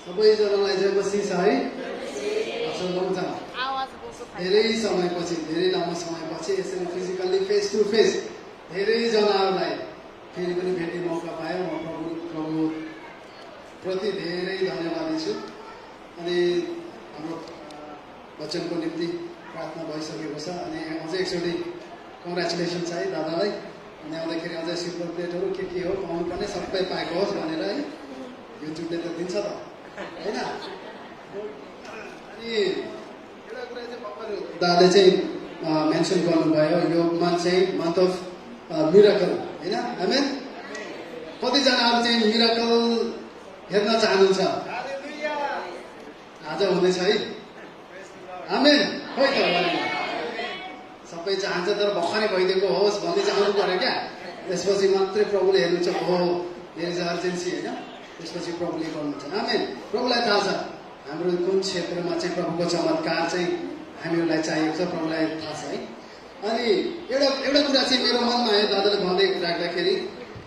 सबैजनालाई जय मसीह छ है। धेरै समयपछि, धेरै लामो समयपछि यसरी फिजिकल्ली फेस टु फेस धेरैजनाहरूलाई फेरि पनि भेट्ने मौका पायो। म प्रभु प्रति धेरै धन्यवादी छु। अनि हाम्रो वचनको निम्ति प्रार्थना भइसकेको छ। अनि अझै एकचोटि कङ्ग्रेचुलेसन्स है दादालाई। अनि आउँदाखेरि अझै सिल्भर प्लेटहरू के हो पाउनु पर्ने सबै पाएको होस् भनेर है। युट्युबले त दिन्छ त होइन। अनि एउटा कुरा चाहिँ भर्खर दादाले चाहिँ मेन्सन गर्नुभयो, यो मन्थ चाहिँ मन्थ अफ मिराकल होइन। आमेन। कतिजनाहरू चाहिँ मिराकल हेर्न चाहनुहुन्छ? आज हुँदैछ है। आमेन। खोइ त सबै चाहन्छ तर भर्खरै भइदिएको होस् भन्दै चाहनु पर्यो क्या। त्यसपछि मात्रै प्रभुले हेर्नुहुन्छ, हो देयर इज अर्जेन्सी होइन। त्यसपछि प्रभुले गर्नुहुन्छ। आमेन। प्रभुलाई थाहा छ हाम्रो कुन क्षेत्रमा चाहिँ प्रभुको चमत्कार चाहिँ हामीहरूलाई चाहिएको छ, प्रभुलाई थाहा छ है। अनि एउटा कुरा चाहिँ मेरो मनमा आयो दादाले भन्दै राख्दाखेरि,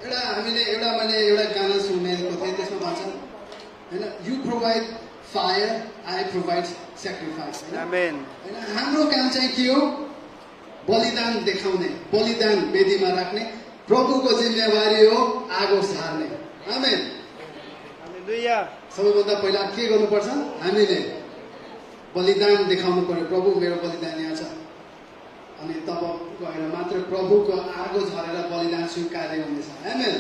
मैले एउटा गाना सुनेको थिएँ। त्यसमा भन्छ होइन, you provide fire, I provide sacrifice. होइन, हाम्रो काम चाहिँ के हो? बलिदान देखाउने, बलिदान वेदीमा राख्ने। प्रभुको जिम्मेवारी हो आगो सार्ने। आमेन। सबैभन्दा पहिला के गर्नुपर्छ? हामीले बलिदान देखाउनु पर्यो। प्रभु मेरो बलिदान यहाँ छ। अनि तब गएर मात्र प्रभुको आगो झरेर बलिदान स्वीकार्य हुनेछ। आमेन।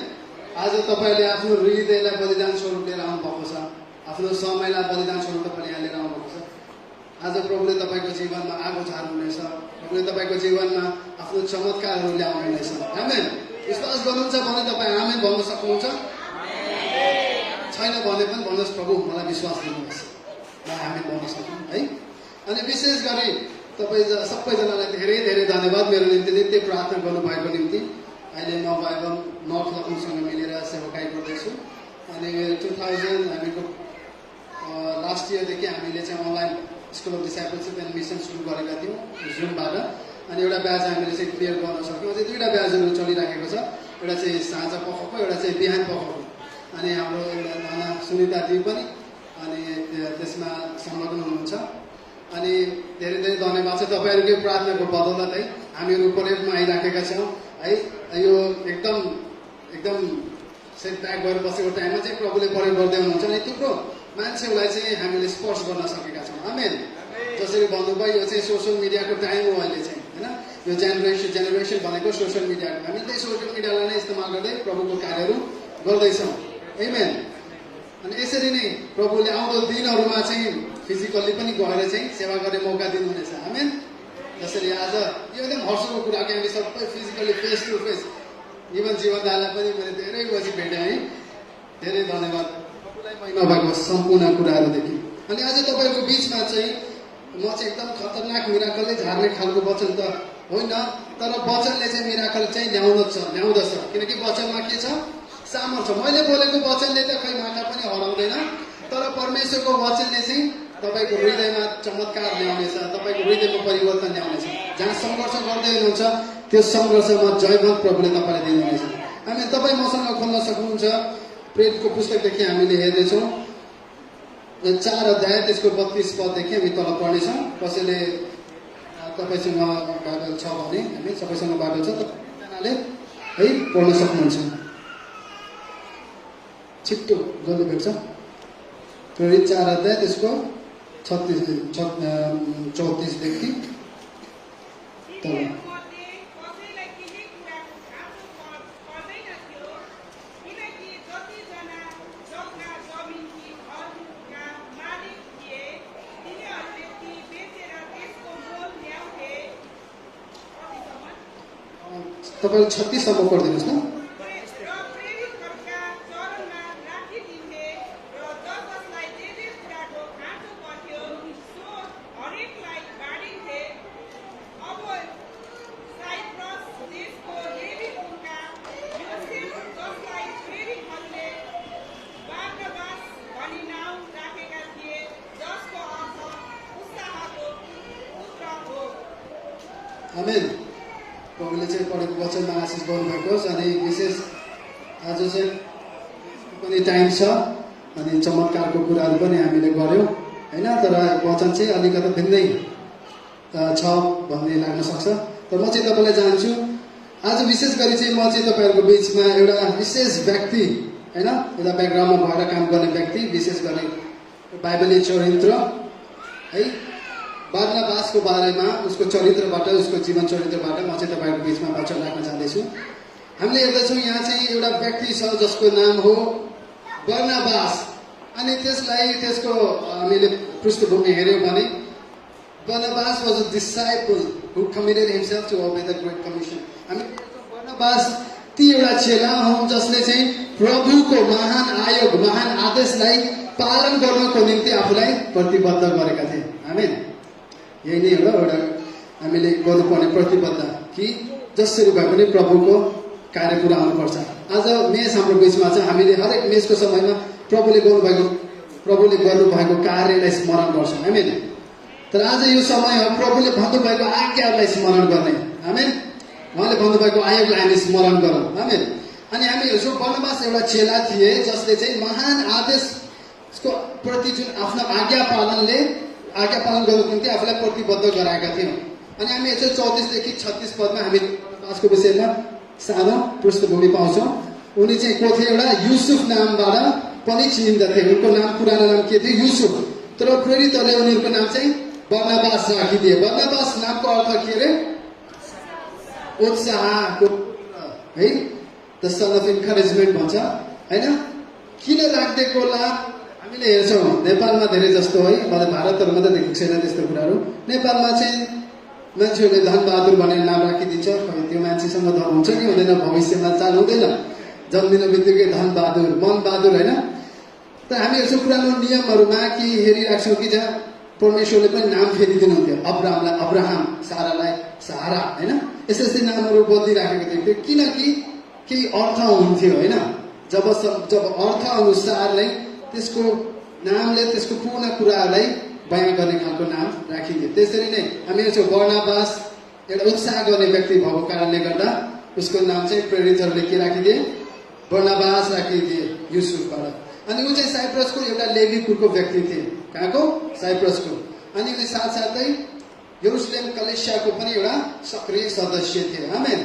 आज तपाईँहरूले आफ्नो हृदयलाई बलिदान स्वरूप लिएर आउनुभएको छ। आफ्नो समयलाई बलिदान स्वरूप तपाईँले यहाँ लिएर आउनुभएको छ। आज प्रभुले तपाईँको जीवनमा आगो झार्नुहुनेछ। प्रभुले तपाईँको जीवनमा आफ्नो चमत्कारहरू ल्याउनुहुनेछ। आमेन। विश्वास गर्नुहुन्छ भने तपाईँ आमेन भन्न सक्नुहुन्छ? छैन भने पनि भन्नुहोस्, प्रभु मलाई विश्वास दिनुहोस्, म हामी भन्न सकौँ है। अनि विशेष गरी तपाईँ सबैजनालाई धेरै धेरै धन्यवाद मेरो निम्ति नित्य प्रार्थना गर्नुभएको निम्ति। अहिले म बाइबल नर्थ लखनऊसँग मिलेर सेवाकाई गर्दैछु। अनि 2000 हामीको लास्ट इयरदेखि हामीले चाहिँ online school of discipleship and mission सुरु गरेका थियौँ जुमबाट। अनि एउटा ब्याच हामीले चाहिँ क्लियर गर्न सक्यौँ। अझै दुईवटा ब्याचहरू चलिराखेको छ। एउटा चाहिँ साँझ पखको, एउटा चाहिँ बिहान पखको। अनि हाम्रो नाना सुनिताजी पनि अनि त्यसमा संलग्न हुनुहुन्छ। अनि धेरै धेरै धन्यवाद छ तपाईँहरूको प्रार्थनाको बदौलत है हामीहरू प्रयोगमा आइराखेका छौँ है। यो एकदम सेटब्याक भएर बसेको टाइममा चाहिँ प्रभुले प्रयोग गर्दै हुनुहुन्छ। अनि थुप्रो मान्छेहरूलाई चाहिँ हामीले स्पर्श गर्न सकेका छौँ। आमेन। जसरी भन्नुभयो यो चाहिँ सोसियल मिडियाको टाइम हो अहिले चाहिँ होइन। यो जेनेरेसन भनेको सोसियल मिडियाको। हामी त्यही सोसियल मिडियालाई नै इस्तेमाल गर्दै प्रभुको कार्यहरू गर्दैछौँ। आमेन। अनि यसरी नै प्रभुले आउँदो दिनहरूमा चाहिँ फिजिकल्ली पनि गएर चाहिँ सेवा गर्ने मौका दिनुहुनेछ। आमेन। जसरी आज यो एकदम हर्षको कुरा कि हामी सबै physically face to face, even जीवनदालाई पनि मैले धेरै पछि भेटेँ है। धेरै धन्यवाद प्रभुलाई महिमा भएको सम्पूर्ण कुराहरूदेखि। अनि आज तपाईँको बिचमा चाहिँ म चाहिँ एकदम खतरनाक मिराकलले झार्ने खालको वचन त होइन, तर वचनले चाहिँ मिराकल चाहिँ ल्याउँदछ। किनकि वचनमा के छ? सामर्थ्य। मैले बोलेको वचनले त खै माथा पनि हराउँदैन, तर परमेश्वरको वचनले चाहिँ तपाईँको हृदयमा चमत्कार ल्याउनेछ, तपाईँको हृदयमा परिवर्तन ल्याउनेछ। जहाँ सङ्घर्ष गर्दै हुनुहुन्छ त्यो सङ्घर्षमा जयवन्त प्रभुले तपाईँलाई दिनुहुनेछ। हामी तपाईँ मसँग खोल्न सक्नुहुन्छ प्रेरितको पुस्तकदेखि हामीले हेर्दैछौँ 4 अध्याय त्यसको 32 पददेखि हामी तल पढ्नेछौँ। कसैले तपाईँसँग बाइबल छ भने हामी सबैसँग बाइबल छ तपाईँले है पढ्न सक्नुहुन्छ। छिट्टो जल्दी भेट्छ। प्रेरित 4 अध्याय त्यसको 34देखि तल। तपाईँले 36 सम्म पढिदिनुहोस् न। आमेन। प्रभुले चाहिँ पढेको वचनमा आशिष गर्नुभएको होस्। अनि विशेष आज चाहिँ पनि टाइम छ अनि चमत्कारको कुराहरू पनि हामीले गऱ्यौँ होइन। तर वचन चाहिँ अलिकति भिन्दै छ भन्ने लाग्न सक्छ। तर म चाहिँ तपाईँलाई चाहन्छु आज विशेष गरी चाहिँ म चाहिँ तपाईँहरूको बिचमा एउटा विशेष व्यक्ति होइन, एउटा ब्याकग्राउन्डमा भएर काम गर्ने व्यक्ति, विशेष गरी बाइबलीय चरित्र है बारनाबासको बारेमा, उसको चरित्रबाट, उसको जीवन चरित्रबाट म चाहिँ तपाईँहरूको बिचमा वाचन राख्न चाहँदैछु। हामीले हेर्दैछौँ यहाँ चाहिँ एउटा व्यक्ति छ जसको नाम हो बर्नाबास। अनि त्यसलाई त्यसको हामीले पृष्ठभूमि हेऱ्यौँ भने Barnabas was a disciple who committed himself to obey the Great Commission. हामी बर्नबास ती एउटा चेला हुन् जसले चाहिँ प्रभुको महान आयोग, महान आदेशलाई पालन गर्नको निम्ति आफूलाई प्रतिबद्ध गरेका थिए। आमेन। यही नै हो एउटा हामीले गर्नुपर्ने प्रतिबद्ध कि जसरी भए पनि प्रभुको कार्य पुरा हुनुपर्छ। आज मेष हाम्रो बिचमा छ, हामीले हरेक मेषको समयमा प्रभुले गर्नुभएको कार्यलाई स्मरण गर्छौँ। आमेन। तर आज यो समय हो प्रभुले भन्नुभएको आज्ञाहरूलाई स्मरण गर्ने। आमेन। उहाँले भन्नुभएको आयोगलाई हामी स्मरण गरौँ। आमेन। अनि हामी हेर्छौँ बर्नबास एउटा चेला थिए जसले चाहिँ महान आदेशको प्रति जुन आफ्नो आज्ञा पालन गर्नको निम्ति आफूलाई प्रतिबद्ध गराएका थियौँ। अनि हामी हेर्छौँ 34 देखि 36 पदमा हामी बर्नबासको विषयमा सानो पृष्ठभूमि पाउँछौँ। उनी चाहिँ को थिए, एउटा युसुफ नामबाट पनि चिनिन्दथे। उनको नाम, पुरानो नाम के थियो? युसुफ। तर प्रेरितहरूले उनीहरूको नाम चाहिँ बर्नबास राखिदिए। बर्नबास नामको अर्थ के अरे? उत्साहको है, द सन अफ इन्करेजमेन्ट भन्छ होइन। किन राखिदिएको होला हामीले हेर्छौँ नेपालमा धेरै जस्तो है, मलाई भारतहरूमा त देखेको छैन त्यस्तो कुराहरू। नेपालमा चाहिँ मान्छेहरूले धनबहादुर भनेर नाम राखिदिन्छ। त्यो मान्छेसँग धन हुन्छ कि हुँदैन भविष्यमा चाल हुँदैन, जन्मिनु बित्तिकै धनबहादुर, मनबहादुर होइन। तर हामी हेर्छौँ पुरानो नियमहरूमा कि हेरिराख्छौँ कि जहाँ परमेश्वरले पनि नाम फेरिदिनुहुन्थ्यो। अब्राहमलाई अब्राहम, सारालाई सारा होइन, यस्तै नामहरू बदलिराखेको थियो। किनकि केही अर्थ हुन्थ्यो होइन। जब अर्थ अनुसार नै त्यसको नामले त्यसको पूर्ण कुराहरूलाई बयान गर्ने खालको नाम राखिदियो। त्यसरी नै हामी हेर्छौँ बर्नबास एउटा उत्साह गर्ने व्यक्ति भएको कारणले गर्दा उसको नाम चाहिँ प्रेरितहरूले के राखिदिए? बर्नबास राखिदिए युसुफबाट। अनि ऊ चाहिँ साइप्रसको एउटा लेवी कुलको व्यक्ति थिए। कहाँको? साइप्रसको। अनि उनी साथसाथै यरुसलेम कलेसियाको पनि एउटा सक्रिय सदस्य थिए। आमेन।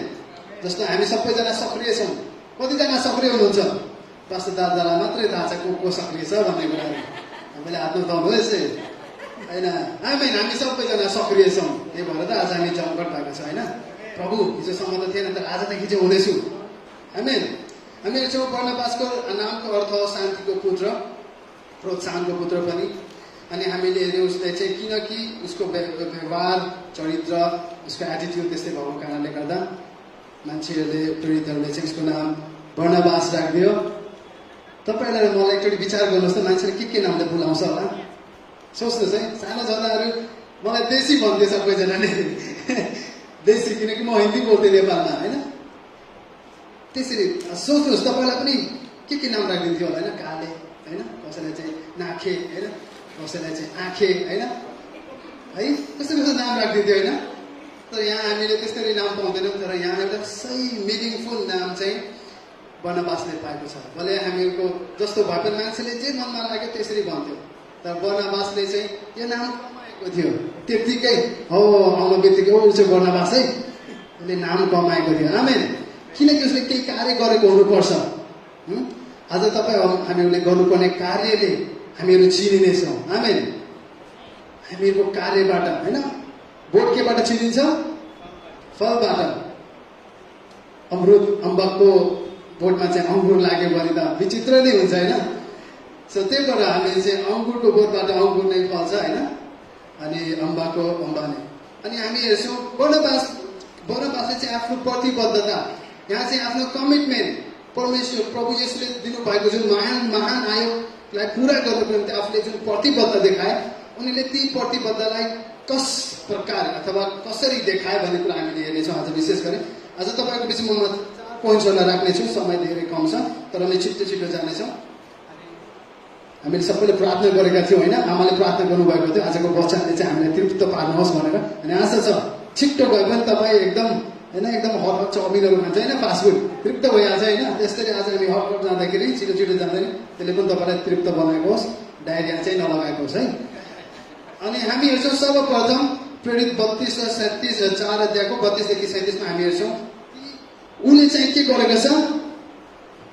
जस्तो हामी सबैजना सक्रिय छौँ। कतिजना सक्रिय हुनुहुन्छ? पास्टर दादालाई मात्रै थाहा छ को सक्रिय छ भन्ने कुराहरू। हामीले हात उठाउनु यसै होइन। आमेन। हामी सबैजना सक्रिय छौँ। त्यही भएर त आज हामी जमघट भएको छ होइन। प्रभु हिजोसम्म त थिएन, तर आजदेखि चाहिँ हुनेछु। आमेन। हामी हेर्छौँ बर्नबासको नामको अर्थ शान्तिको पुत्र, प्रोत्साहनको पुत्र पनि। अनि हामीले हेऱ्यौँ उसलाई चाहिँ किनकि उसको व्यवहार, चरित्र, उसको एटिट्युड त्यस्तै भएको कारणले गर्दा मान्छेहरूले, प्रेरितहरूले चाहिँ उसको नाम बर्नबास राखिदियो। तपाईँलाई मलाई एकचोटि विचार गर्नुहोस् त, मान्छेले के नामले बोलाउँछ होला? सोच्नुहोस् है। सानो छँदाहरू मलाई देशी भन्थ्यो सबैजना नै देशी, किनकि म हिन्दी बोल्थेँ नेपालमा होइन। त्यसरी सोच्नुहोस् तपाईँलाई पनि के नाम राखिदिन्थ्यो होला होइन? काले होइन, कसैलाई चाहिँ नाखे होइन, कसैलाई चाहिँ आँखे होइन है, कस्तो नाम राखिदिन्थ्यो होइन। तर यहाँ हामीले त्यसरी नाम पाउँदैनौँ। तर यहाँ एउटा सही मिनिङफुल नाम चाहिँ बर्नबासले पाएको छ। भले हामीहरूको जस्तो भए पनि मान्छेले जे मनमा लाग्यो त्यसरी भन्थ्यो, तर बर्नबासले चाहिँ यो नाम कमाएको थियो। त्यत्तिकै हो आउनु बित्तिकै ऊ चाहिँ बर्नबास है, उसले नाम कमाएको थियो। आमेन। किनकि उसले केही कार्य गरेको हुनुपर्छ। आज हामीहरूले गर्नुपर्ने कार्यले हामीहरू चिनिनेछौँ। आमेन। हामीहरूको कार्यबाट होइन। बोट केबाट चिनिन्छ? फलबाट। अम्बकको बोटमा चाहिँ अङ्गुर लाग्यो भने त विचित्र नै हुन्छ होइन। सो त्यही भएर हामीले चाहिँ अङ्गुरको बोटबाट अङ्गुर नै फल्छ होइन, अनि अम्बाको अम्बा नै। अनि हामी हेर्छौँ बर्नबासले चाहिँ आफ्नो प्रतिबद्धता, यहाँ चाहिँ आफ्नो कमिटमेन्ट, परमेश्वर प्रभु येशूले दिनुभएको जुन महान आयोगलाई पुरा गर्नको निम्ति आफूले जुन प्रतिबद्ध देखाए, उनीले ती प्रतिबद्धलाई कस प्रकार अथवा कसरी देखाए भन्ने कुरा हामीले हेर्नेछौँ आज विशेष गरी। आज तपाईँको बिचमा म 4 पोइन्ट्सहरूलाई राख्नेछु। समय धेरै कम छ, तर हामी छिटो जानेछौँ। हामीले सबैले प्रार्थना गरेका थियौँ होइन, आमाले प्रार्थना गर्नुभएको थियो आजको वचनले चाहिँ हामीलाई तृप्त पार्नुहोस् भनेर। अनि आशा छ छिट्टो गए पनि तपाईँ एकदम होइन एकदम हट चाउमिनहरू खान्छ होइन फास्टफुड तृप्त भइहाल्छ होइन त्यसरी आज हामी हटपट जाँदाखेरि छिटो छिटो जाँदैन त्यसले पनि तपाईँलाई तृप्त बनाएको होस् डायरिया चाहिँ नलगाएको होस् है। अनि हामी हेर्छौँ सर्वप्रथम प्रेरित 32 र 37 4 अध्यायको 32 देखि 37 हामी हेर्छौँ उसले चाहिँ के गरेको छ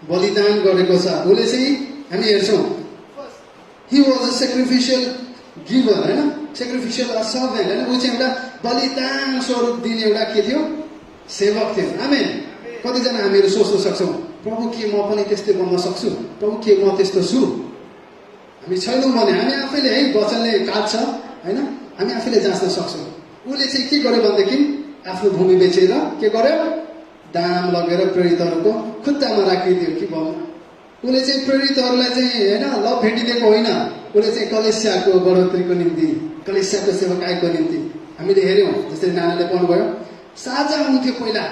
बलिदान गरेको छ उसले चाहिँ हामी हेर्छौँ ही वाज अ सेक्रिफिसियल गिभर होइन सेक्रिफिसियल सर्भेन्ट होइन ऊ चाहिँ एउटा बलिदान स्वरूप दिने एउटा के थियो सेवक थियो। आमेन। कतिजना हामीहरू सोच्न सक्छौँ प्रभु के म पनि त्यस्तै बन्न सक्छु प्रभु के म त्यस्तो छु हामी छैनौँ भने हामी आफैले है वचनले काट्छ होइन हामी आफैले जाँच्न सक्छौँ। उसले चाहिँ के गर्यो भनेदेखि आफ्नो भूमि बेचेर के गर्यो दाम लगेर प्रेरितहरूको खुट्टामा राखिदियो कि भन्नु उसले चाहिँ प्रेरितहरूलाई चाहिँ होइन लभ भेटिदिएको होइन उसले चाहिँ कलेसियाको बढोत्तरीको निम्ति कलेसियाको सेवकाईको निम्ति हामीले हेऱ्यौँ जस्तै नानाले पढ्नुभयो साझा हुन्थ्यो पहिला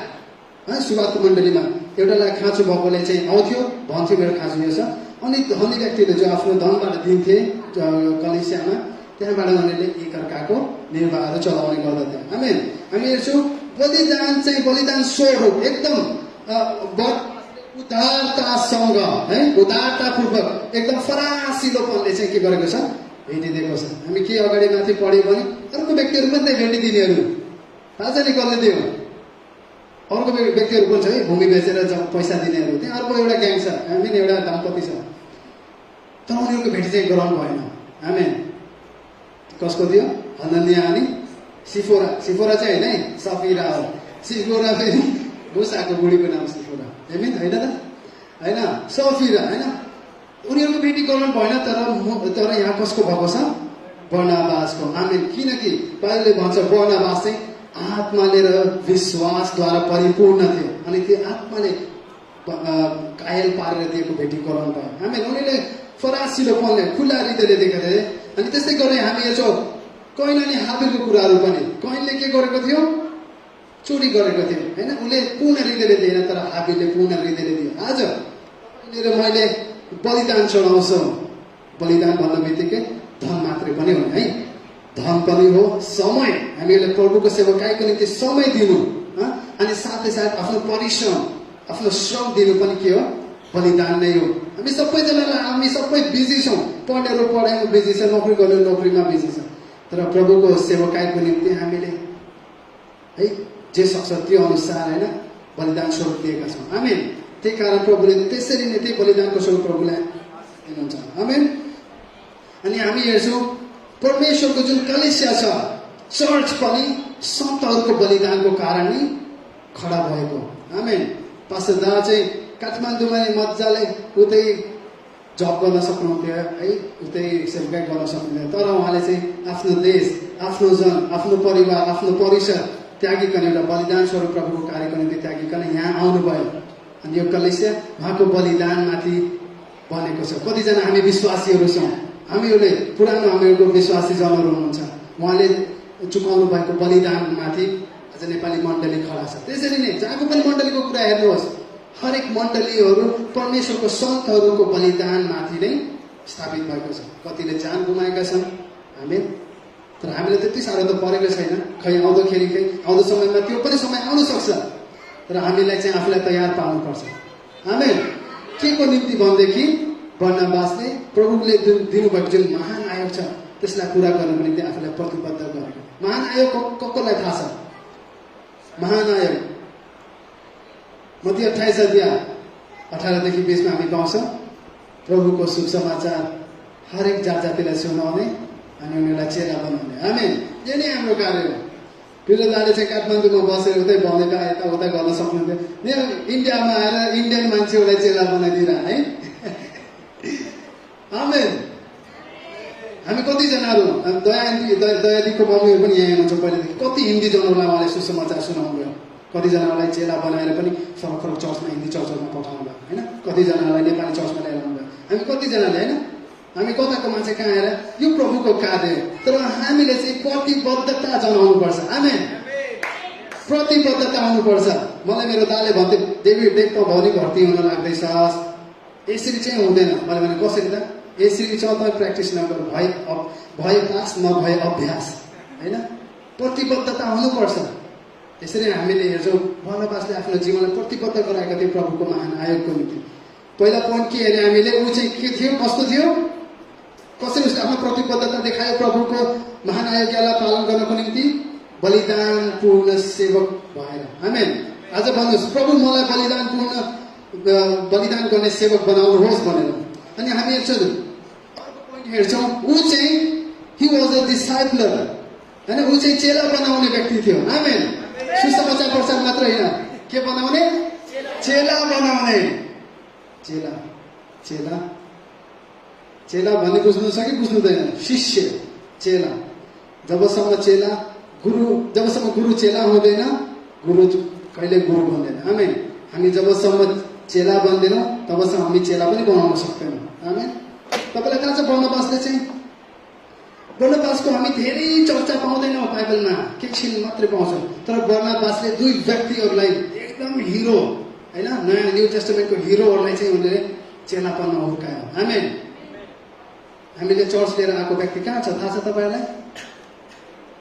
है सुवादको मण्डलीमा एउटालाई खाँचो भएकोले चाहिँ आउँथ्यो भन्थ्यो मेरो खाँचो यो छ अनि धनी व्यक्तिले जो आफ्नो धनबाट दिन्थे कलेसियामा त्यहाँबाट उनीहरूले एकअर्काको निर्वाहहरू चलाउने गर्दथे। आमेन। हामी हेर्छौँ बलिदान चाहिँ बलिदान स्वरूप एकदम उदारतासँग है उदारतापूर्वक एकदम फरासिलोपनले चाहिँ के गरेको छ भेटिदिएको छ। हामी के अगाडि माथि पढ्यो भने अर्को व्यक्तिहरू पनि त्यही भेटिदिनेहरू थाहा छ नि कसले दियो अर्को व्यक्तिहरू पनि छ है भूमि बेचेर पैसा दिनेहरू त्यहाँ अर्को एउटा ग्याङ छ हामी एउटा दम्पति छ तर उनीहरूको भेटी चाहिँ गराउनु भएन। आमेन। कसको थियो हनन्या अनि सिफोरा सिफोरा चाहिँ होइन है सफिरा हो सिफोरा फेरि मुसाको बुढीको नाम सिफोरा हेमिन होइन त होइन सफिरा होइन उनीहरूको भेटी गराउनु भएन तर यहाँ कसको भएको छ बर्नाबासको। आमेन। किनकि बाइबलले भन्छ बर्नाबास चाहिँ आत्माले र विश्वासद्वारा परिपूर्ण थियो अनि त्यो आत्माले कायल पारेर दिएको भेटी गराउनु भयो। हामी उनीहरूले फरासिलोपनले खुल्ला हृदयले देखेका थिए। अनि त्यस्तै गरे हामी हेर्छौँ कैन अनि हाबिलको कुराहरू पनि कैनले के गरेको थियो चोरी गरेको थियो होइन उसले पूर्ण हृदयले दिएन तर हाबिलले पूर्ण हृदयले दियो। आज मैले बलिदान चढाउँछौँ बलिदान भन्ने बित्तिकै धन मात्रै पनि होइन है धन पनि हो समय हामीले प्रभुको सेवकाईको निम्ति समय दिनु अनि साथै साथ आफ्नो परिश्रम आफ्नो श्रम दिनु पनि के हो बलिदान नै हो। हामी सबैजनालाई हामी सबै बिजी छौँ पढ्नेहरू पढाइमा बिजी छ नोकरी गर्ने नोकरीमा बिजी छ तर प्रभुको सेवकाईको निम्ति हामीले है जे सक्छ त्यो अनुसार होइन बलिदान स्वरूप दिएका छौँ। आमेन। त्यही कारण प्रभुले त्यसरी नै त्यही बलिदानको स्वरूप प्रभुलाई दिनुहुन्छ। आमेन। अनि हामी हेर्छौँ परमेश्वरको जुन कलेसिया छ चर्च पनि सन्तहरूको बलिदानको कारण नै खडा भएको। आमेन। पास्टर दा चाहिँ काठमाडौँमा मजाले उतै जब गर्न सक्नुहुन्थ्यो है उतै सेवकाई गर्न सक्नुहुन्थ्यो तर उहाँले चाहिँ आफ्नो देश आफ्नो जन आफ्नो परिवार आफ्नो परिसर त्यागिकन एउटा बलिदान स्वरूप प्रभुको कार्यको निम्ति त्यागिकन यहाँ आउनुभयो अनि यो कलेसिया उहाँको बलिदानमाथि बनेको छ। कतिजना हामी विश्वासीहरू छौँ हामीहरूले पुरानो हामीहरूको विश्वासी जनहरू हुनुहुन्छ उहाँले चुकाउनु भएको बलिदानमाथि आज नेपाली मण्डली खडा छ। त्यसरी नै जहाँको पनि मण्डलीको कुरा हेर्नुहोस् हरेक मण्डलीहरू परमेश्वरको सन्तहरूको बलिदानमाथि नै स्थापित भएको छ। कतिले जान गुमाएका छन् हामी तर हामीले त्यति साह्रो त परेको छैन खै आउँदाखेरि खै आउँदो समयमा त्यो पनि समय आउन सक्छ तर हामीलाई चाहिँ आफूलाई तयार पार्नुपर्छ। आमेन। के को निम्ति भनेदेखि बर्नाबासले प्रभुले दिनुभएको जुन महान आयोग छ त्यसलाई पुरा गर्नको निम्ति आफूलाई प्रतिबद्ध गरेको। महान आयोग कसलाई थाहा छ महान आयोग मत्ती 28 अध्याय 18 देखि 20 मा हामी पाउँछौँ प्रभुको शुभ समाचार हरेक जात जातिलाई सुनाउने अनि उनीहरूलाई चेला बनाउने। आमेन। यो नै हाम्रो कार्य हो। पिरोदाले चाहिँ काठमाडौँमा बसेर उतै भनेका यताउता गर्न सक्नुहुन्थ्यो यहाँ इन्डियामा आएर इन्डियन मान्छेहरूलाई चेला बनाइदिएर है। आमेन। हामी कतिजनाहरू दयादीको मम्मीहरू पनि यहाँ हुनुहुन्छ पहिलेदेखि कति हिन्दी जनहरूलाई उहाँले सुसमाचार सुनाउनु भयो कतिजनालाई चेला बनाएर पनि फरक फरक चर्चमा हिन्दी चर्चहरूमा पठाउनु भयो होइन कतिजनालाई नेपाली चर्चमा ल्याएर आउनु भयो। हामी कतिजनाले होइन हामी कताको मान्छे कहाँ आएर यो प्रभुको कार्य हो तर हामीले चाहिँ प्रतिबद्धता जनाउनुपर्छ। आमेन। प्रतिबद्धता आउनुपर्छ। मलाई मेरो दाले भन्थ्यो डेभिड देख त भनी भर्ती हुन लाग्दैछ यसरी चाहिँ हुँदैन। मैले भने कसरी त यसरी चाहिँ त प्र्याक्टिस नगर भए पास नभए अभ्यास होइन प्रतिबद्धता हुनुपर्छ। यसरी हामीले हेर्छौँ बर्नबासले आफ्नो जीवनलाई प्रतिबद्ध गराएका थिए प्रभुको महान आयोगको निम्ति। पहिला पोइन्ट के हेरे हामीले, ऊ चाहिँ के थियो, कस्तो थियो, कसरी उसले आफ्नो प्रतिबद्धता देखायो प्रभुको महान आज्ञालाई पालन गर्नको निम्ति, बलिदान पूर्ण सेवक भएर। आमेन। आज भन्नुहोस्, प्रभु मलाई बलिदान गर्ने सेवक बनाउनुहोस् भनेर। अनि हामी हेर्छौँ ऊ चाहिँ ही वाज अ डिसाइपलर, हैन, ऊ चाहिँ चेला बनाउने व्यक्ति थियो। आमेन। सुसमाचार प्रचार मात्र होइन, के बनाउने, चेला बनाउने। चेला चेला चेला भन्ने बुझ्नु छ कि बुझ्नुहुँदैन? शिष्य, चेला। जबसम्म गुरु चेला हुँदैन, गुरु कहिले गुरु बन्दैन। आमेन। हामी जबसम्म चेला बन्दैनौँ तबसम्म हामी चेला पनि बनाउन सक्दैनौँ। आमेन। तपाईँलाई थाहा छ बर्नबासको हामी धेरै चर्चा पाउँदैनौँ बाइबलमा, एकछिन मात्रै पाउँछौँ। तर बर्नबासले दुई व्यक्तिहरूलाई एकदम हिरो, होइन, नयाँ न्यू टेस्टामेन्टको हिरोहरूलाई चाहिँ उनले चेलापनमा हुर्कायो। आमेन। हामीले चर्च लिएर आएको व्यक्ति कहाँ छ थाहा छ तपाईँहरूलाई?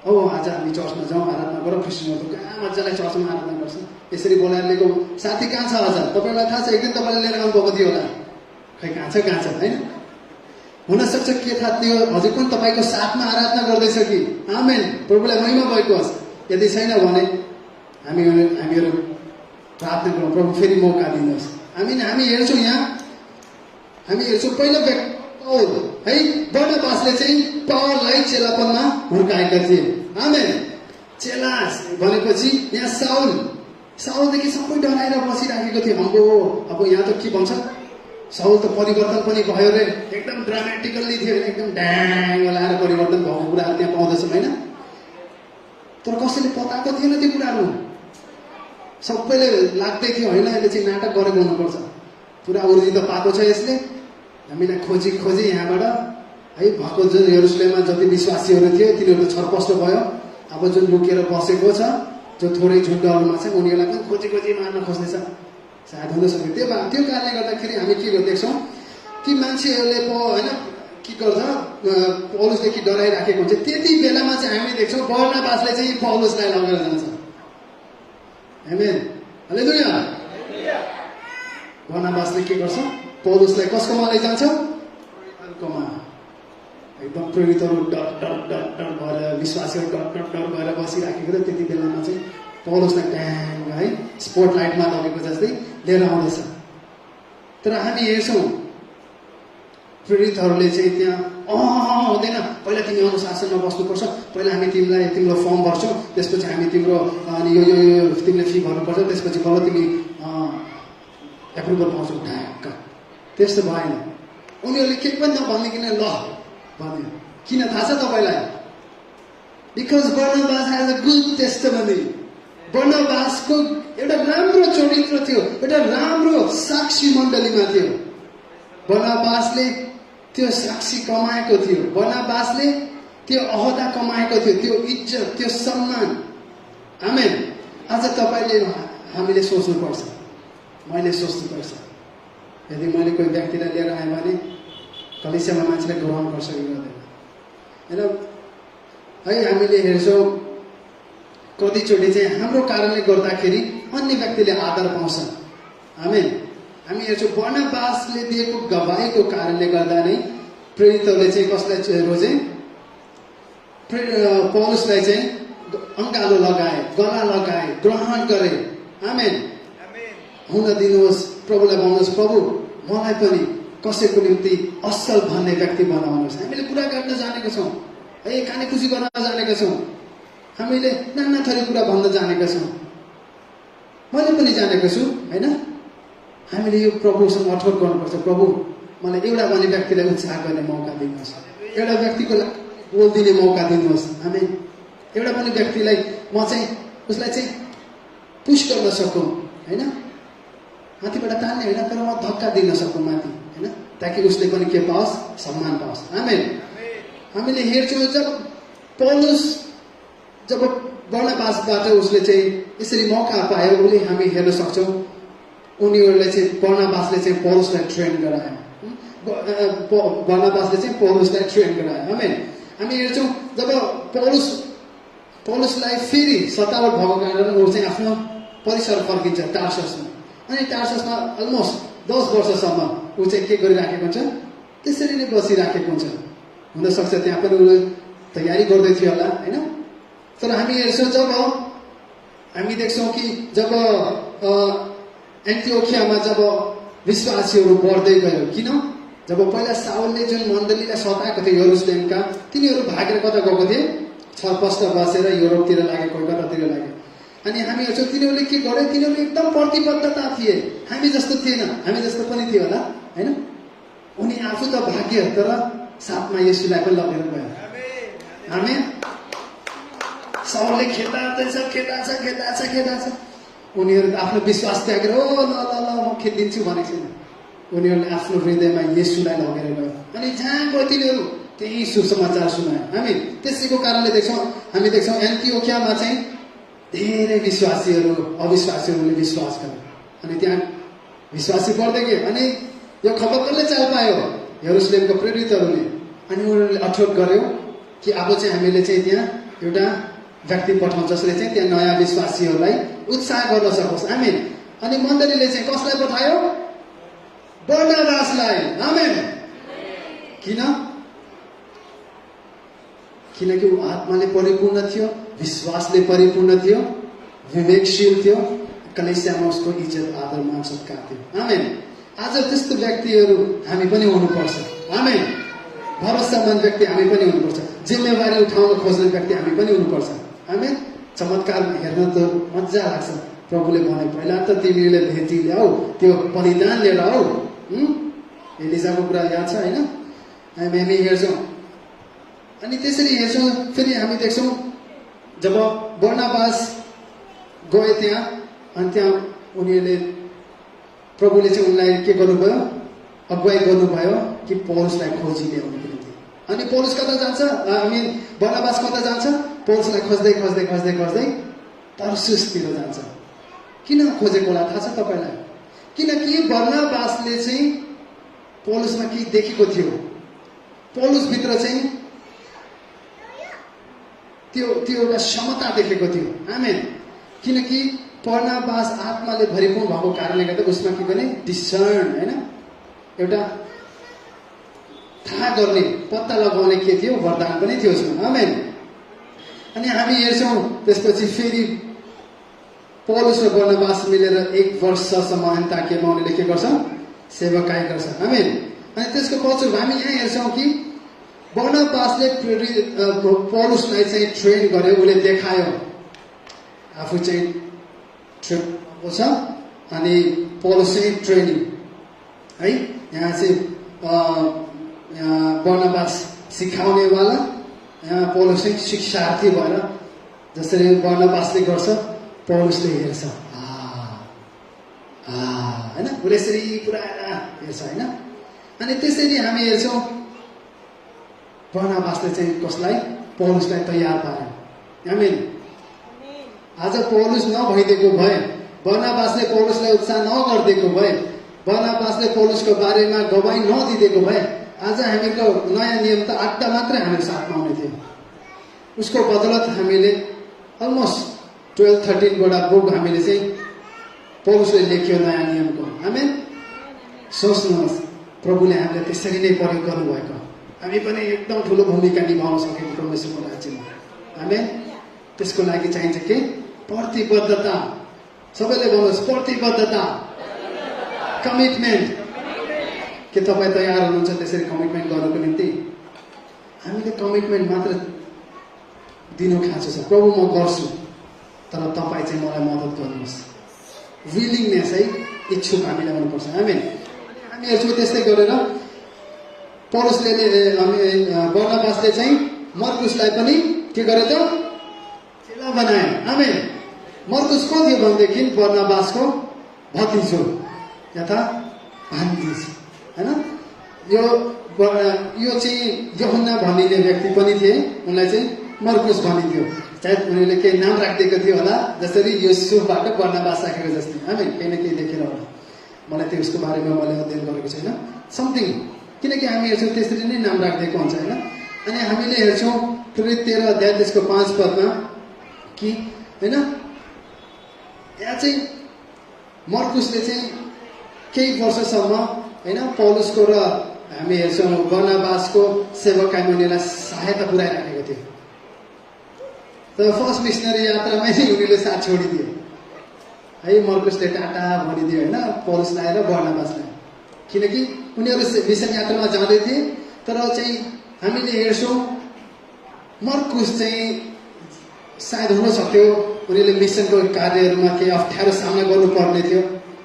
आज हामी चर्चमा जाउँ, आराधना गरौँ, क्रिस्चियनहरू कहाँ मजालाई चर्चमा आराधना गर्छ, यसरी बोलाएर लिएको साथी कहाँ छ आज? तपाईँलाई थाहा छ? एक दिन तपाईँले लिएर आउनुभएको थियो होला, खै कहाँ छ, होइन? हुनसक्छ के थाहा, त्यो हजुर पनि तपाईँको साथमा आराधना गर्दैछ कि? आमेन। प्रभुलाई महिमा भएको होस्। यदि छैन भने हामीहरू प्रार्थना गरौँ, प्रभु फेरि मौका दिनुहोस्। हामी हेर्छौँ पहिलो पौल है, बर्नबासले चाहिँ पौललाई चेलापनमा हुर्काएका थिए। आमेन। चेला भनेपछि यहाँ साउलदेखि सबै डराएर बसिराखेको थियो। अब यहाँ त के भन्छ, साउल त परिवर्तन पनि भयो रे, एकदम ड्रामेटिकल्ली थियो, एकदम ड्याङ लाएर परिवर्तन भएको कुराहरू त्यहाँ पाउँदैछौँ, होइन? तर कसैले बताएको थिएन त्यो कुराहरू। सबैले लाग्दै थियो होइन यसले चाहिँ नाटक गरेको हुनुपर्छ, पुरा उर्जी त पाएको छ यसले, हामीलाई खोजी यहाँबाट है भएको जुन यरुशलेममा जति विश्वासीहरू थियो तिनीहरू छरपष्ट भयो। अब जुन लुकेर बसेको छ, जो थोरै झुन्डहरूमा छ, उनीहरूलाई पनि खोजी मार्न खोज्दैछ, सायद हुन सक्यो। त्यो कारणले गर्दाखेरि हामी के देख्छौँ कि मान्छेहरूले होइन के गर्छ, पौलुसदेखि डराइराखेको हुन्छ। त्यति बेलामा चाहिँ हामी देख्छौँ बर्नबासले चाहिँ पौलुसलाई लगेर जान्छ। आमेन। हालेलुया। बर्नबासले के गर्छ, पौलुसलाई कसकोमा लैजान्छ? एकदम प्रेरितहरू डर भएर, विश्वासीहरू डर भएर बसिराखेको थियो। त्यति बेलामा चाहिँ पौलुसलाई ट्याङ है स्पोटलाइटमा लगेको जस्तै लिएर आउँदैछ। तर हामी हेर्छौँ प्रेरितहरूले चाहिँ त्यहाँ हुँदैन, पहिला तिमी अनुशासनमा बस्नुपर्छ, पहिला हामी तिम्रो फर्म भर्छौँ, त्यसपछि हामी तिम्रो अनि यो तिमीले फी भर्नुपर्छ, त्यसपछि बल्ल तिमी एप्रुभल पाउँछौ। ढ्याक्क त्यस्तो भएन। उनीहरूले केही पनि नभनिकन ल भन्यो। किन थाहा छ तपाईँलाई? Because Barnabas has a good testimony. बर्नबासको एउटा राम्रो चरित्र थियो, एउटा राम्रो साक्षी मण्डलीमा थियो। बर्नबासले त्यो साक्षी कमाएको थियो, बर्नबासले त्यो अहदा कमाएको थियो, त्यो इज्जत, त्यो सम्मान। आमेन। आज हामीले सोच्नुपर्छ, मैले सोच्नुपर्छ, यदि मैले कोही व्यक्तिलाई लिएर आएँ भने कलिसियामा मान्छेले ग्रहण गर्छ कि गर्दैन, होइन? हामीले हेर्छौँ कतिचोटि चाहिँ हाम्रो कारणले गर्दाखेरि अन्य व्यक्तिले आदर पाउँछ। आमेन। हामी हेर्छौँ बर्नबासले दिएको गवाहीको कारणले गर्दा नै प्रेरितहरूले चाहिँ कसलाई रोजे, पौलुसलाई चाहिँ अङ्गालो लगाए, गला लगाए, ग्रहण गरे। आमेन। हुन दिनुहोस्, प्रभुलाई भन्नुहोस्, प्रभु मलाई पनि कसैको निम्ति असल भन्ने व्यक्ति बनाउनुहोस्। हामीले कुरा गर्न जानेका छौँ है, खाने खुसी गर्न जानेका छौँ, हामीले नाना थरी कुरा भन्न जानेका छौँ, मैले पनि जानेको छु, होइन? हामीले यो प्रभुसँग अठोट गर्नुपर्छ, प्रभु मलाई एउटा भन्ने व्यक्तिलाई उत्साह गर्ने मौका दिनुहोस्, एउटा व्यक्तिको बोल दिने मौका दिनुहोस्। आमेन। एउटा पनि व्यक्तिलाई म चाहिँ उसलाई चाहिँ पुस गर्न सकौँ, होइन? माथिबाट तान्ने होइन, तर म धक्का दिन सकौँ माथि, होइन? ताकि उसले पनि के पाओस्, सम्मान पाओस्। आमेन। हामीले हेर्छौँ जब बर्नबासबाट उसले चाहिँ यसरी मौका पायो, उसले हामी हेर्न सक्छौँ उनीहरूले चाहिँ बर्नबासले चाहिँ पौलुसलाई ट्रेन गरायो, बर्नबासले चाहिँ पौलुसलाई ट्रेन गरायो। आमेन। हामी हेर्छौँ जब पौलुस पौलुसलाई फेरि सतावट भएको कारण ऊ चाहिँ आफ्नो परिसर फर्किन्छ टार्ससमा। अनि टार्ससमा अलमोस्ट 10 वर्षसम्म ऊ चाहिँ के गरिराखेको हुन्छ, त्यसरी नै बसिराखेको हुन्छ। हुनसक्छ त्यहाँ पनि उसले तयारी गर्दै थियो होला होइन। तर हामी हेर्छौँ जब हामी देख्छौँ कि जब एन्टियोखियामा जब विश्वासीहरू बढ्दै गयो, किन जब पहिला साउलले जुन मण्डलीलाई सताएको थियो यरुसलेमका, तिनीहरू भागेर कता गएको थिए, छरपष्ट बसेर युरोपतिर लागे, कोलकातातिर लागे। अनि हामी हेर्छौँ तिनीहरूले के गर्यो, तिनीहरू एकदम प्रतिबद्धता थिए, हामी जस्तो थिएन, हामी जस्तो पनि थियो होला होइन। उनी आफू त भाग्य, तर साथमा येशूलाई पनि लगेर गयो। हामी साउलले खेदाछ, उनीहरू आफ्नो विश्वास त्यागेर ओ ल ल ल म खेदिन्छु भनेको छैन। उनीहरूले आफ्नो हृदयमा येशूलाई लगेर गयो। अनि जहाँ गयो तिनीहरू त्यही सुसमाचार सुनायो। हामी त्यसैको कारणले हामी देख्छौँ एन्टियोखियामा चाहिँ धेरै विश्वासीहरू अविश्वासीहरूले विश्वास गरे। अनि त्यहाँ विश्वासी बढ्दै गए। अनि यो खबर कसले चाल पायो, यरुसलेमको प्रेरितहरूले। अनि उनीहरूले अठोट गर्यो कि अब चाहिँ हामीले चाहिँ त्यहाँ एउटा व्यक्ति पठाउँ जसले चाहिँ त्यहाँ नयाँ विश्वासीहरूलाई उत्साह गर्न सकोस्। आमेन। अनि मण्डलीले चाहिँ कसलाई पठायो, बर्नबासलाई। आमेन। किनकि ऊ आत्माले परिपूर्ण थियो, विश्वासले परिपूर्ण थियो, विवेकशील थियो, कलेसियामा उसको इज्जत आदर मान सत्कार थियो। आमेन। आज त्यस्तो व्यक्तिहरू हामी पनि हुनुपर्छ। आमेन। भरोसामन्द व्यक्ति हामी पनि हुनुपर्छ, जिम्मेवारी उठाउन खोज्ने व्यक्ति हामी पनि हुनुपर्छ। आमेन। चमत्कार हेर्न त मजा लाग्छ। प्रभुले भने पहिला त तिमीले भेटी ल्याऊ, त्यो बलिदान लिएर आऊ। एलिजाको कुरा याद छ होइन। हामी हेर्छौँ। अनि त्यसरी हेर्छौँ फेरि हामी देख्छौँ जब बर्नबास गए त्यहाँ, अनि त्यहाँ उनीहरूले प्रभुले चाहिँ उनलाई के गर्नुभयो, अगुवाई गर्नुभयो कि पौलुसलाई खोजी ल्याउनुको निम्ति। अनि पौलुस कता जान्छ, बर्नबास कता जान्छ, पौलुसलाई खोज्दै खोज्दै खोज्दै खोज्दै तर्सुसतिर जान्छ। किन खोजेको होला थाहा छ तपाईँलाई? किनकि बर्नबासले चाहिँ पौलुसमा केही देखेको थियो। पौलुसभित्र चाहिँ त्यो एउटा क्षमता देखेको थियो। आमेन। किनकि बर्नबास आत्माले भरिपूर्ण भएको कारणले गर्दा उसमा के गर्ने, डिसर्न होइन, एउटा थाहा गर्ने, पत्ता लगाउने के थियो, वरदान पनि थियो उसमा। आमेन। अनि हामी हेर्छौँ त्यसपछि फेरि पौलुस र बर्नबास मिलेर 1 वर्षसम्म अन्ताकियामा उनीहरूले के गर्छ, सेवाकाई गर्छ। आमेन। अनि त्यसको पछि हामी यहाँ हेर्छौँ कि बर्नबासले पौलुसलाई चाहिँ ट्रेन गर्यो, उसले देखायो आफू चाहिँ ट्रेन भएको छ। अनि पौलुस चाहिँ ट्रेनिङ है, यहाँ चाहिँ बर्नबास सिकाउनेवाला, यहाँ पौलुस चाहिँ शिक्षार्थी भएर जसरी बर्नबासले गर्छ पौलुसले हेर्छ होइन, उसले यसरी पुरा हेर्छ होइन। अनि त्यसरी हामी हेर्छौँ बर्नबासले चाहिँ कसलाई, पौलुसलाई तयार पार्यो। आमेन। आज पौलुस नभइदिएको भए, बर्नबासले पौलुसलाई उत्साह नगरिदिएको भए, बर्नबासले पौलुसको बारेमा गवाई नदिदिएको भए आज हामीको नयाँ नियम त 8टा मात्रै हामी साथमा आउने थियो। उसको बदलत हामीले अलमोस्ट 12-13वटा बुक हामीले चाहिँ पौलुसले लेख्यो नयाँ नियमको। आमेन। सोच्नुहोस् प्रभुले हामीलाई त्यसरी नै प्रयोग गर्नुभएको, हामी पनि एकदम ठुलो भूमिका निभाउन सक्यौँ परमेश्वरको राज्यमा। आमेन। त्यसको लागि चाहिन्छ के, प्रतिबद्धता। सबैले भन्नुहोस् प्रतिबद्धता, कमिटमेन्ट। के तपाईँ तयार हुनुहुन्छ त्यसरी कमिटमेन्ट गर्नको निम्ति? हामीले कमिटमेन्ट मात्र दिनु खाँचो छ। प्रभु म गर्छु, तर तपाईँ चाहिँ मलाई मद्दत गर्नुहोस्। विलिङनेस है, इच्छुक हामीलाई हुनुपर्छ। आमेन। हामी हेर्छौँ त्यस्तै गरेर पौलुसले बर्नबासले चाहिँ मर्कुसलाई पनि के गरे त, चेला बनाए। आमेन। मर्कुस को थियो भनेदेखि बर्नबासको भतिजो यथा भान्जिज होइन। यो चाहिँ यूहन्ना भनिने व्यक्ति पनि थिए, उनलाई चाहिँ मर्कुस भनिन्थ्यो। सायद उनीहरूले केही नाम राखिदिएको थियो होला, जसरी युसुफबाट बर्नबास राखेको जस्तै। आमेन। केही न केही देखेर होला, मलाई त्यो उसको बारेमा मैले अध्ययन गरेको छैन समथिङ, किनकि हामी हेर्छौँ त्यसरी नै नाम राखिदिएको हुन्छ होइन। अनि हामीले हेर्छौँ प्रेरित 13 अध्याय त्यसको 5 पदमा कि होइन यहाँ चाहिँ मर्कुसले चाहिँ केही वर्षसम्म होइन पौलुसको र हामी हेर्छौँ बर्नबासको सेवकाईमा उनीहरूलाई सहायता पुर्याइराखेको थियो। तर फर्स्ट मिसनरी यात्रामै चाहिँ उनीहरूले साथ छोडिदियो है। मर्कुसले टाटा भनिदियो होइन पौलुसलाई र बर्नबासलाई, किनकि उनीहरू मिसन यात्रामा जाँदै थिए। तर चाहिँ हामीले हेर्छौँ मर्कुस चाहिँ सायद हुन सक्यो उनीहरूले मिसनको कार्यहरूमा केही अप्ठ्यारो सामना गर्नुपर्ने थियो,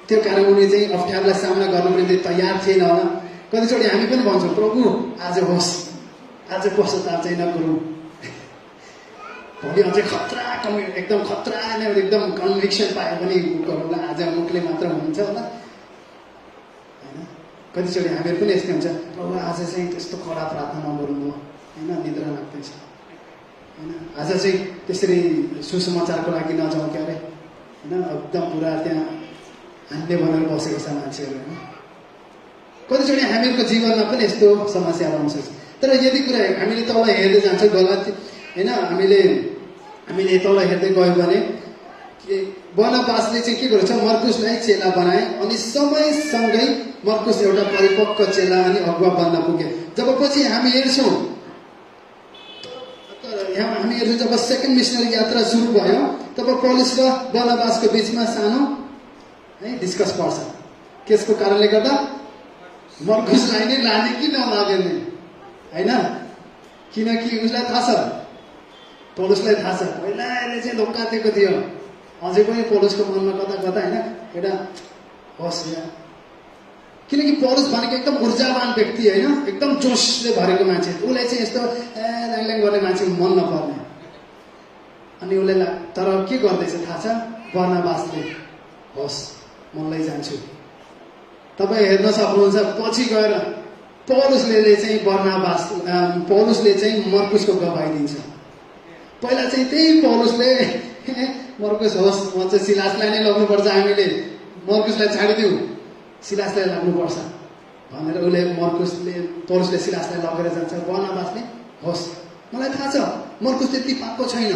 त्यो कारण उनी चाहिँ अप्ठ्यारोलाई सामना गर्नुको निम्ति तयार थिएन होला। कतिचोटि हामी पनि भन्छौँ प्रभु आज होस्, आज पश्चाताप चाहिँ नगरौँ, भोलि अझै खतरा एकदम खतरा नै एकदम कन्भिक्सन पायो भने गरौँला, आज मुखले मात्र हुन्छ होला होइन। कतिचोटि हामीहरू पनि यस्तै हुन्छ प्रभु आज चाहिँ त्यस्तो कडा प्रार्थना नगरौँ म होइन, निद्रा लाग्दैछ होइन, आज चाहिँ त्यसरी सुसमाचारको लागि नजाउँ क्यारे होइन, एकदम पुरा त्यहाँ हान्ने भनेर बसेको छ मान्छेहरू होइन। कतिचोटि हामीहरूको जीवनमा पनि यस्तो समस्याहरू आउँछ। तर यदि कुरा हामीले तल हेर्दै जान्छौँ गलत होइन, हामीले तल हेर्दै गयो भने बर्नबासले चाहिँ के गर्छ मर्कुसलाई चेला बनाए अनि समयसँगै मर्कुस एउटा परिपक्व चेला अनि अगुवा बन्न पुगे। जब पछि हामी हेर्छौँ जब सेकेन्ड मिसनरी यात्रा सुरु भयो तब पौलुस र बर्नबासको बिचमा सानो है डिस्कस पर्छ। त्यसको कारणले गर्दा मर्कुसलाई नै लाने कि नलाने होइन, किनकि उसलाई थाहा छ, पौलुसलाई थाहा छ पहिला यसले चाहिँ धोका दिएको थियो, अझै पनि पौलुसको मनमा कता कता होइन एउटा होस् या, किनकि पौलुस भनेको एकदम ऊर्जावान व्यक्ति होइन, एकदम जोसले भरेको मान्छे, उसलाई चाहिँ यस्तो ल्याङ गर्ने मान्छे मन नपर्ने। अनि उसले तर के गर्दैछ थाहा छ बर्नबासले, होस् म लैजान्छु। तपाईँ हेर्न सक्नुहुन्छ पछि गएर पौलुसले चाहिँ मर्कुसको गवाही दिन्छ। पहिला चाहिँ त्यही पौलुसले मर्कुस होस् म चाहिँ सिलासलाई नै लग्नुपर्छ, हामीले मर्कुसलाई छाडिदिउँ सिलासलाई लाग्नुपर्छ भनेर पौलुसले सिलासलाई लगेर जान्छ। बर्नबासले होस् मलाई थाहा छ मर्कुस त्यति पाएको छैन,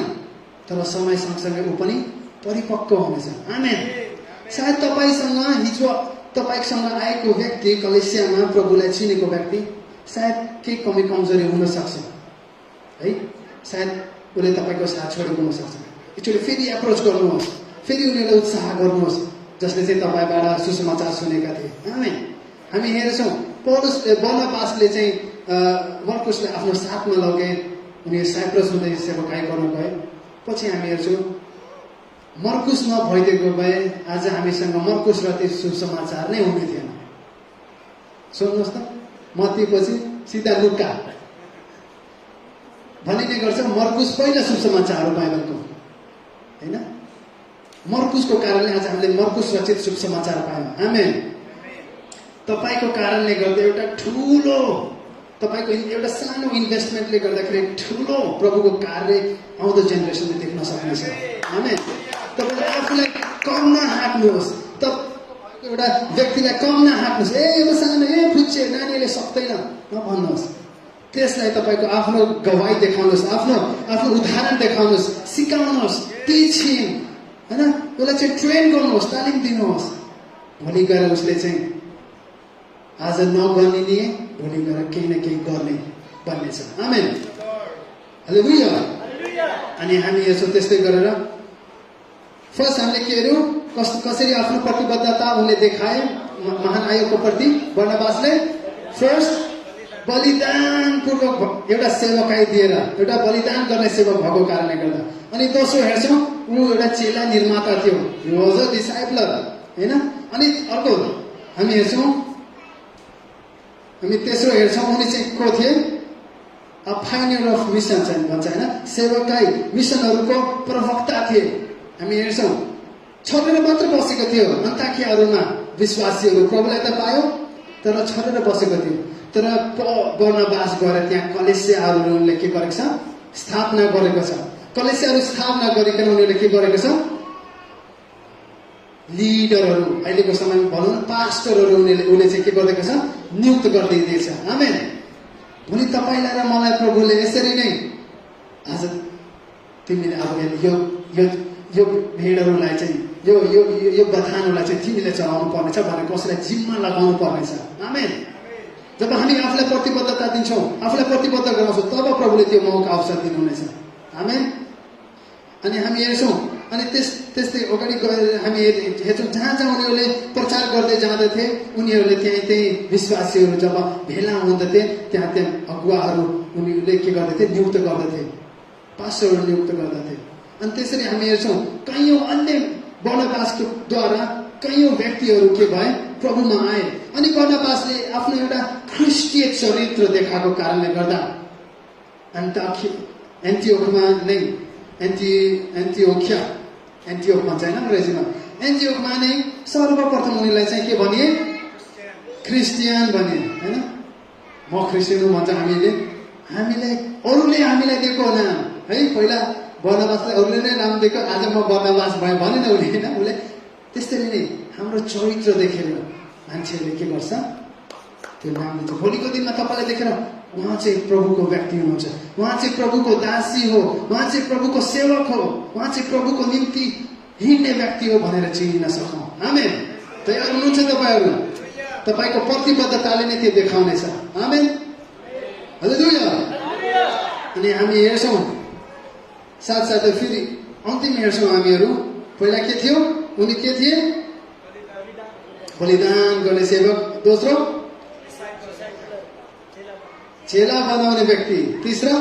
तर समय सँगसँगै ऊ पनि परिपक्व हुनेछ। आमेन। सायद तपाईँसँग आएको व्यक्ति कलेसियामा प्रभुलाई चिनेको व्यक्ति सायद केही कमी कमजोरी हुन सक्छ है, सायद उसले तपाईँको साथ छोडेको हुनसक्छ। एकचोटि फेरि एप्रोच गर्नुहोस्, फेरि उनीहरूलाई उत्साह गर्नुहोस् जसले चाहिँ तपाईँबाट सुसमाचार सुनेका थिए। हामी हेर्छौँ बर्नबासले चाहिँ मर्कुसलाई आफ्नो साथमा लगे, उनीहरू साइप्रस हुँदै सेवकाई गर्नु गए। पछि हामी हेर्छौँ मर्कुस नभइदिएको भए आज हामीसँग मर्कुस र त्यो सुसमाचार नै हुने थिएन। सुन्नुहोस् त मत्तीपछि सिधा लुका भनिने गर्छ मर्कुस पहिला सुसमाचार हो बाइबलको होइन, मर्कुसको कारणले आज हामीले मर्कुस रचित सुसमाचार पायौँ। आमेन। तपाईँको कारणले गर्दा तपाईँको एउटा सानो इन्भेस्टमेन्टले गर्दाखेरि ठुलो प्रभुको कार्य आउँदो जेनेरेसनले देख्न सक्नेछ। आमेन। तपाईँले आफूलाई कम नहाँक्नुहोस्, एउटा व्यक्तिलाई कम नहाँक्नुहोस्, यो सानो फुच्चे नानीले सक्दैन नभन्नुहोस्। त्यसलाई तपाईँको आफ्नो गवाई देखाउनुहोस्, आफ्नो उदाहरण देखाउनुहोस्, सिकाउनुहोस्, टिचिङ होइन, उसलाई चाहिँ ट्रेन गर्नुहोस्, तालिम दिनुहोस्। भोलि गएर उसले चाहिँ आज नगर्ने भोलि गएर केही न केही गर्ने बन्नेछ। आमेन। हालेलुया। अनि हामी यसो त्यस्तै गरेर फर्स्ट हामीले के हेऱ्यौँ कसरी आफ्नो प्रतिबद्धता उनले देखाए महान आयोगको प्रति। बर्नबासले फर्स्ट बलिदानपूर्वक एउटा सेवकाई दिएर एउटा बलिदान गर्ने सेवक भएको कारणले गर्दा। अनि दोस्रो हेर्छौँ ऊ एउटा चेला निर्माता थियो, वाज अ डिसाइपलर होइन। अनि अर्को हामी तेस्रो हेर्छौँ उनी चाहिँ को थिए अ फाइनर अफ मिसन भन्छ होइन, सेवकाई मिसनहरूको प्रवक्ता थिए। हामी हेर्छौँ छरेर मात्र बसेको थियो अन्ताकियाहरूमा विश्वासीहरू, प्रभुलाई त पायो तर छरेर बसेको थियो। तर बर्नबास गएर त्यहाँ कलेसियाहरूले के गरेको छ स्थापना गरेको छ। कलेसियाहरू स्थापना गरिकन उनीहरूले के गरेको छ लिडरहरू, अहिलेको समयमा भनौँ पास्टरहरू उसले चाहिँ के गरिदिएको छ नियुक्त गरिदिँदैछ। आमेन। भोलि तपाईँलाई र मलाई प्रभुले यसरी नै आज तिमीले अब यो भेडहरूलाई चाहिँ यो बथानहरूलाई चाहिँ तिमीले चलाउनु पर्नेछ भनेर कसैलाई जिम्मा लगाउनु पर्नेछ। आमेन। जब हामी आफूलाई प्रतिबद्धता दिन्छौँ, आफूलाई प्रतिबद्ध गराउँछौँ, तब प्रभुले त्यो मौका अवसर दिनुहुनेछ। आमेन। अनि हामी हेर्छौँ, अनि त्यस्तै अगाडि गएर हामी हेर्छौँ जहाँ जहाँ उनीहरूले प्रचार गर्दै जाँदथे उनीहरूले त्यही विश्वासीहरू जब भेला हुँदथे त्यहाँ अगुवाहरू उनीहरूले के गर्दथे, नियुक्त गर्दथे, पास्टरहरू नियुक्त गर्दथे। अनि त्यसरी हामी हेर्छौँ कैयौँ अन्य बर्नबासद्वारा कैयौँ व्यक्तिहरू के भए, प्रभुमा आए। अनि बर्नबासले आफ्नो एउटा ख्रिस्टीय चरित्र देखाएको कारणले गर्दा एन्टियोखमा नै एन्टियोख भन्छ होइन अङ्ग्रेजीमा, एन्टियोखमा नै सर्वप्रथम उनीलाई चाहिँ के भनिए, क्रिस्टियन भनिए होइन। म क्रिस्टियन हुँ भन्छ हामीलाई अरूले हामीलाई दिएको नाम है। पहिला बर्नबासलाई अरूले नै नाम दिएको, आज म बर्नबास भएँ भनेन उसले होइन। उसले त्यसरी नै हाम्रो चरित्र देखेर मान्छेहरूले के गर्छ, त्यो नाम दिन्छ। भोलिको दिनमा तपाईँलाई देखेर उहाँ चाहिँ प्रभुको व्यक्ति हुनुहुन्छ, उहाँ चाहिँ प्रभुको दासी हो, उहाँ चाहिँ प्रभुको सेवक हो, उहाँ चाहिँ प्रभुको निम्ति हिँड्ने व्यक्ति हो भनेर चिनिन सकौँ। आमेन। तयार हुनुहुन्छ तपाईँहरू? तपाईँको प्रतिबद्धताले नै त्यो देखाउनेछ। आमेन। हालेलुया। अनि हामी हेर्छौँ साथसाथै फेरि अन्तिम हेर्छौँ हामीहरू। पहिला के थियो, उनी के थिए, बलिदान गर्ने सेवक। दोस्रो चेला बनाउने व्यक्ति। तीसरा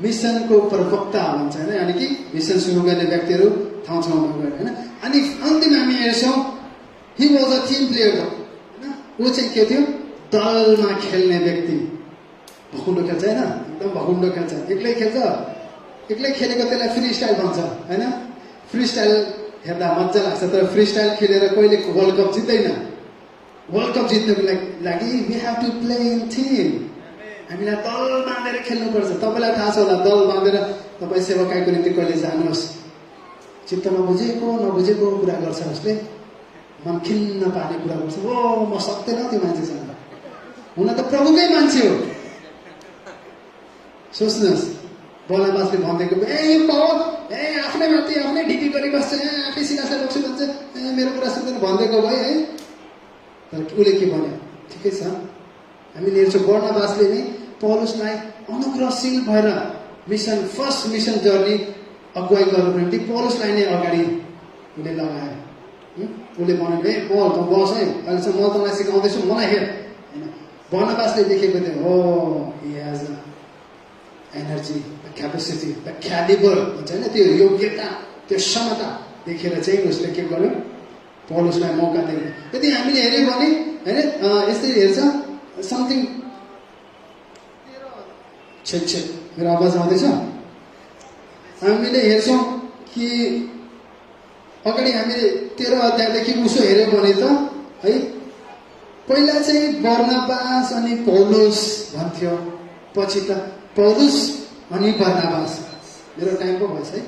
मिसनको प्रवक्ता भन्छ होइन, यानि कि मिसन सुरु गर्ने व्यक्तिहरू ठाउँ ठाउँमा गएर होइन। अनि अन्तिम हामी हेर्छौँ he was a team player होइन। ऊ चाहिँ के थियो, दलमा खेल्ने व्यक्ति। भकुन्डो खेल्छ होइन, एकदम भकुन्डो खेल्छ, एक्लै खेल्छ। एक्लै खेलेको त्यसलाई फ्री स्टाइल भन्छ होइन। फ्री स्टाइल हेर्दा मजा लाग्छ, तर फ्री स्टाइल खेलेर कहिले वर्ल्ड कप जित्दैन। वर्ल्ड कप जित्नको लागि we have to play in team. हामीलाई दल बाँधेर खेल्नुपर्छ। तपाईँलाई थाहा छ होला, दल बाँधेर तपाईँ सेवकाईको निम्ति कहिले जानुहोस्, चित्त नबुझेको कुरा गर्छ उसले, मन खिन्न पार्ने कुरा गर्छ। ओ म सक्दैन त्यो मान्छेसँग, हुन त प्रभुकै मान्छे हो। सोच्नुहोस्, बर्नबासले भनिदिएको आफ्नै माथि आफ्नै ढिकी गरी बस्छ, आफै सिनासा बस्छु भन्छ, मेरो कुरा सुन्दैन भनिदिएको भयो है। तर उसले के भन्यो, ठिकै छ। हामीले हेर्छौँ बर्नबासले नै पौलुसलाई अनुग्रहशील भएर फर्स्ट मिसन जर्नी अगुवाई गर्नको निम्ति पौलुसलाई नै अगाडि उसले लगायो। उसले भन्यो ए पौल त बस है, अहिलेसम्म म तँलाई सिकाउँदैछु, मलाई हेर होइन। बर्नबासले देखेको थियो, oh he has energy, capacity, the calibre भन्छ होइन, त्यो योग्यता, त्यो क्षमता देखेर चाहिँ उसले के गर्यो, पौलुसलाई मौका दियो। यदि हामीले हेऱ्यौँ भने होइन, यसरी हेर्छ समथिङ मेरो आवाज आउँदैछ। हामीले हेर्छौँ कि अगाडि हामीले 13 अध्यायदेखि उसो हेऱ्यौँ भने त है, पहिला चाहिँ बर्नबास अनि पौलुस भन्थ्यो, पछि त पौलुस अनि बर्नबास। मेरो टाइम पो भएछ है,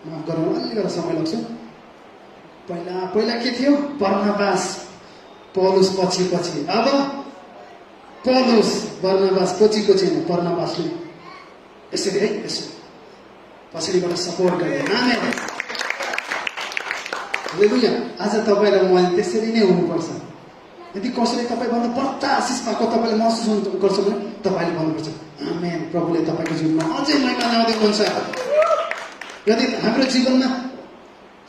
माफ गर्नु, अलिकति समय लाग्छ। पहिला के थियो, बर्नबास, पौलुस पछि। अब पौलुस, बर्नबास पछि होइन, बर्नबासले यसरी है, यसो पछाडिबाट सपोर्ट गर्ने। आमेन। हालेलुया। आज तपाईँ र मैले त्यसरी नै हुनुपर्छ। यदि कसैले तपाईँभन्दा बढ्ता आशिष पाएको तपाईँले महसुस गर्छ भने तपाईँले भन्नुपर्छ आमेन, प्रभुले तपाईँको जीवनमा अझै महिमा ल्याउँदै हुन्छ। यदि हाम्रो जीवनमा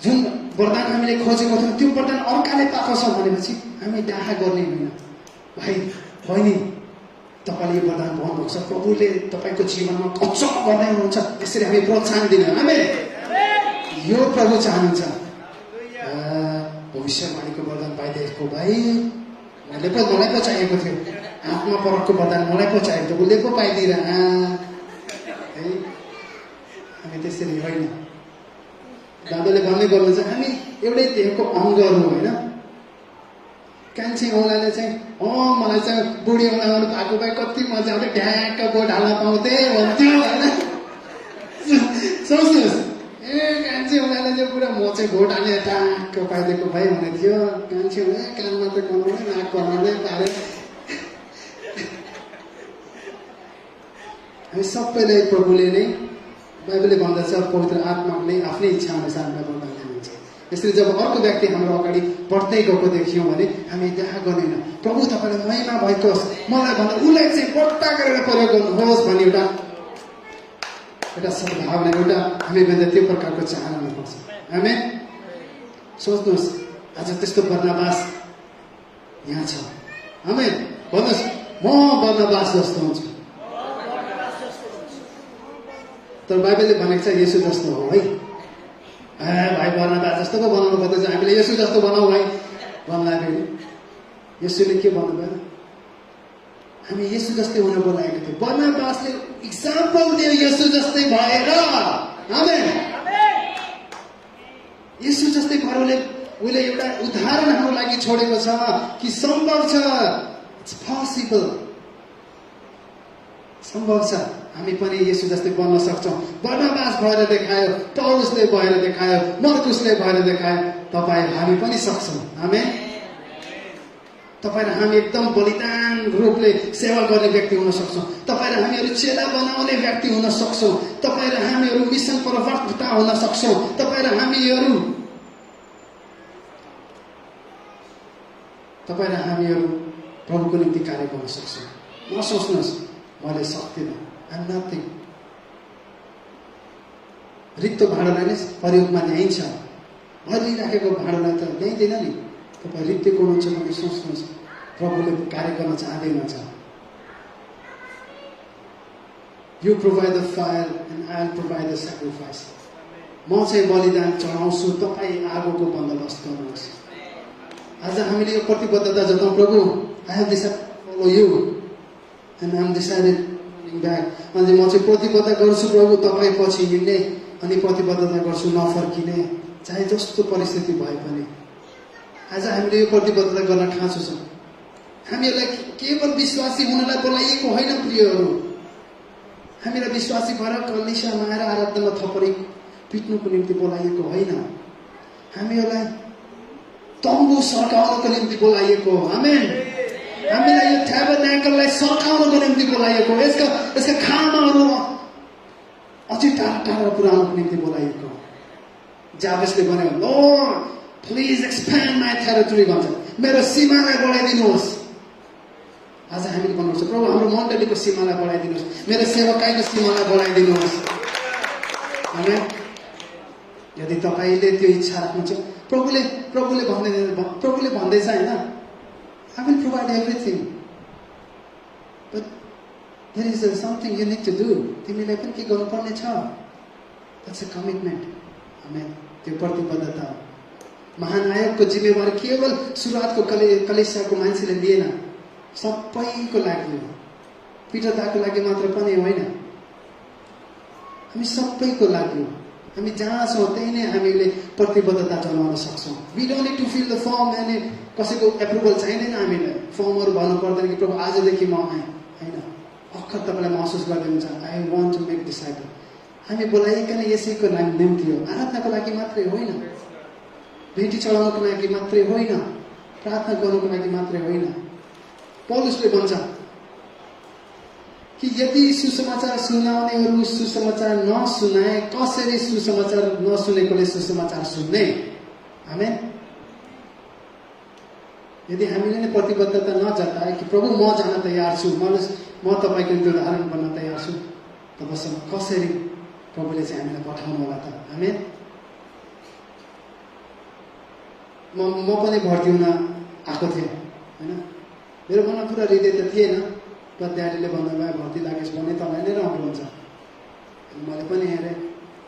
जुन वरदान हामीले खोजेको थियौँ त्यो वरदान अर्काले पाएको छ भनेपछि हामी डाहा गर्ने होइन। भाइ बहिनी, तपाईँले यो वरदान पाउनुभएको छ, प्रभुले तपाईँको जीवनमा कच्चा गर्दै हुनुहुन्छ, यसरी हामी प्रोत्साहन दिने। आमेन। यो प्रभु चाहनुहुन्छ। भविष्यवाणीको वरदान पाइदिएको भाइ, मलाई पो चाहिएको थियो, आत्मा परकको वरदान मलाई पो चाहिएको थियो, उसले पो पाइदिएर है। हामी त्यसरी होइन। दादाले भन्ने गर्नुहुन्छ हामी एउटै देहको अङ्गहरू होइन। कान्छी औँलाले चाहिँ मलाई चाहिँ बुढी औँला आउनु पाएको भए कति मजा आउँथ्यो, ढ्याक्क बोट हाल्न पाउँथेँ भन्थ्यो होइन। सोच्नुहोस्, कान्छी औँलाले चाहिँ पुरा म चाहिँ भोट हाल्ने ट्याक्क पाइदिएको भाइ भने थियो। कान्छी औँला कानमा त बनाउने, नाक बनाउने पारे। हामी सबैलाई प्रभुले नै बाइबलले भन्दछ पवित्र आत्माले आफ्नै इच्छा अनुसार हामीलाई वरदान दिनुहुन्छ। यसरी जब अर्को व्यक्ति हाम्रो अगाडि बढ्दै गएको देखियौँ भने हामी त्यहाँ गर्दैन प्रभु तपाईँलाई महिमा भएको होस्, मलाई भन्दा उसलाई चाहिँ बढ्ता गरेर प्रयोग गर्नुहोस् भन्ने एउटा सद्भावना, एउटा हामीभन्दा त्यो प्रकारको चाहना हुनुपर्छ। आमेन। सोच्नुहोस् आज त्यस्तो बर्नबास यहाँ छ। आमेन। भन्नुहोस् म बर्नबास जस्तो हुन्छु। तर बाइबलले भनेको छ येशू जस्तो हो है। भाइ बर्नबास जस्तो पो बनाउनु खोज्दैछ, हामीले येशू जस्तो बनाऊ भाइ भन्दाखेरि येशूले के भन्नुभयो? हामी येशू जस्तै हुन बोलाएको थियो। बर्नबासले इक्जाम्पल दियो येशू जस्तै भएर। आमेन। येशू जस्तै भएर उसले एउटा उदाहरण हाम्रो लागि छोडेको छ कि सम्भव छ, इट्स पोसिबल, सम्भव छ हामी पनि येशू जस्तै बन्न सक्छौँ। बर्नबास भएर देखायो, पौलुसले भएर देखायो, मर्कुसले भएर देखायो, तपाईँ हामी पनि सक्छौँ। आमेन। तपाईँ र हामी एकदम बलिदान रूपले सेवा गर्ने व्यक्ति हुन सक्छौँ। तपाईँ र हामीहरू चेला बनाउने व्यक्ति हुन सक्छौँ। तपाईँ र हामीहरू मिसन प्रवक्ता हुन सक्छौँ। तपाईँ र हामीहरू प्रभुको निम्ति कार्य गर्न सक्छौँ। नसोच्नुहोस् मैले सक्दिनँ, आइ एम नथिङ। रित्तो भाँडालाई नै प्रयोगमा ल्याइन्छ, भरिराखेको भाँडालाई त ल्याइँदैन नि। तपाईँ रित्तेको हुनुहुन्छ भने सोच्नुहोस् प्रभुले कार्य गर्न चाहँदैनछ। You provide the fire and I will provide the sacrifice. म चाहिँ बलिदान चढाउँछु, तपाईँ आगोको बन्दोबस्त गर्नुहोस्। आज हामीले यो प्रतिबद्धता जताउँ, प्रभु I have decided follow you and I am decided back. अनि म चाहिँ प्रतिबद्ध गर्छु प्रभु तपाईँ पछि हिँड्ने, अनि प्रतिबद्धता गर्छु नफर्किने, चाहे जस्तो परिस्थिति भए पनि। आज हामीले यो प्रतिबद्धता गर्न खाँचो छ। हामीहरूलाई केवल विश्वासी हुनलाई बोलाइएको होइन प्रियहरू, हामीलाई विश्वासी भएर कलिसियामा आएर आराधनामा थपडी पिट्नुको निम्ति बोलाइएको होइन। हामीहरूलाई तम्बु सर्काउनको निम्ति बोलाइएको हो। आमेन। हामीलाई यो ट्याबरनेकललाई सर्काउनको निम्ति बोलाइएको, यसका खामाहरू अझै टाढा टाढा पुर्याउनको निम्ति बोलाइएको। जाबेसले भन्यो lord please expand my territory भन्छ, मेरो सीमालाई बढाइदिनुहोस्। आज हामीले भन्नुपर्छ प्रभु हाम्रो मण्डलीको सीमालाई बढाइदिनुहोस्, मेरो सेवकाईको सीमालाई बढाइदिनुहोस्। आमेन। यदि तपाईँले त्यो इच्छा राख्नुहुन्छ, प्रभुले भन्दैछ होइन, I will provide everything, but there is something you need to do. तिमीलाई पनि के गर्नुपर्ने छ? That's a commitment. आमेन। त्यो प्रतिबद्धता हो। महानायकको जिम्मेवारी केवल सुरुवातको कलिसियाको मान्छेले लिएन, सबैको लागि हो। पिटरदाको लागि मात्र पनि होइन, हामी सबैको लागि हो। हामी जहाँ छौँ त्यही नै हामीले प्रतिबद्धता जनाउन सक्छौँ। We don't need to fill the form, अनि कसैको एप्रुभल चाहिँदैन हामीलाई। फर्महरू भन्नु पर्दैन कि प्रभु आजदेखि म आएँ, होइन। अखर तपाईँलाई महसुस गर्दै हुन्छ I want to make disciple. हामी बोलाइकन यसैको निम्ति हो, आराधनाको लागि मात्रै होइन, भेटी चढाउनको लागि मात्रै होइन, प्रार्थना गर्नुको लागि मात्रै होइन। पौलुसले भन्छ कि यदि सुसमाचार सुनाउनेहरू सुसमाचार नसुनाए, कसरी सुसमाचार नसुनेकोले सुसमाचार सुन्ने? आमेन। यदि हामीले नै प्रतिबद्धता नजताए कि प्रभु म जान तयार छु, म तपाईँको निम्ति उदाहरण बन्न तयार छु, तबसम्म कसरी प्रभुले चाहिँ हामीलाई पठाउनु होला त? आमेन। म पनि भर्ती हुन आएको थिएँ होइन, मेरो मनमा पुरा हृदय त थिएन, तर ड्याडीले भन्नुभयो भर्ती लागेस् भने तपाईँ नै राम्रो हुन्छ। मैले पनि हेरेँ,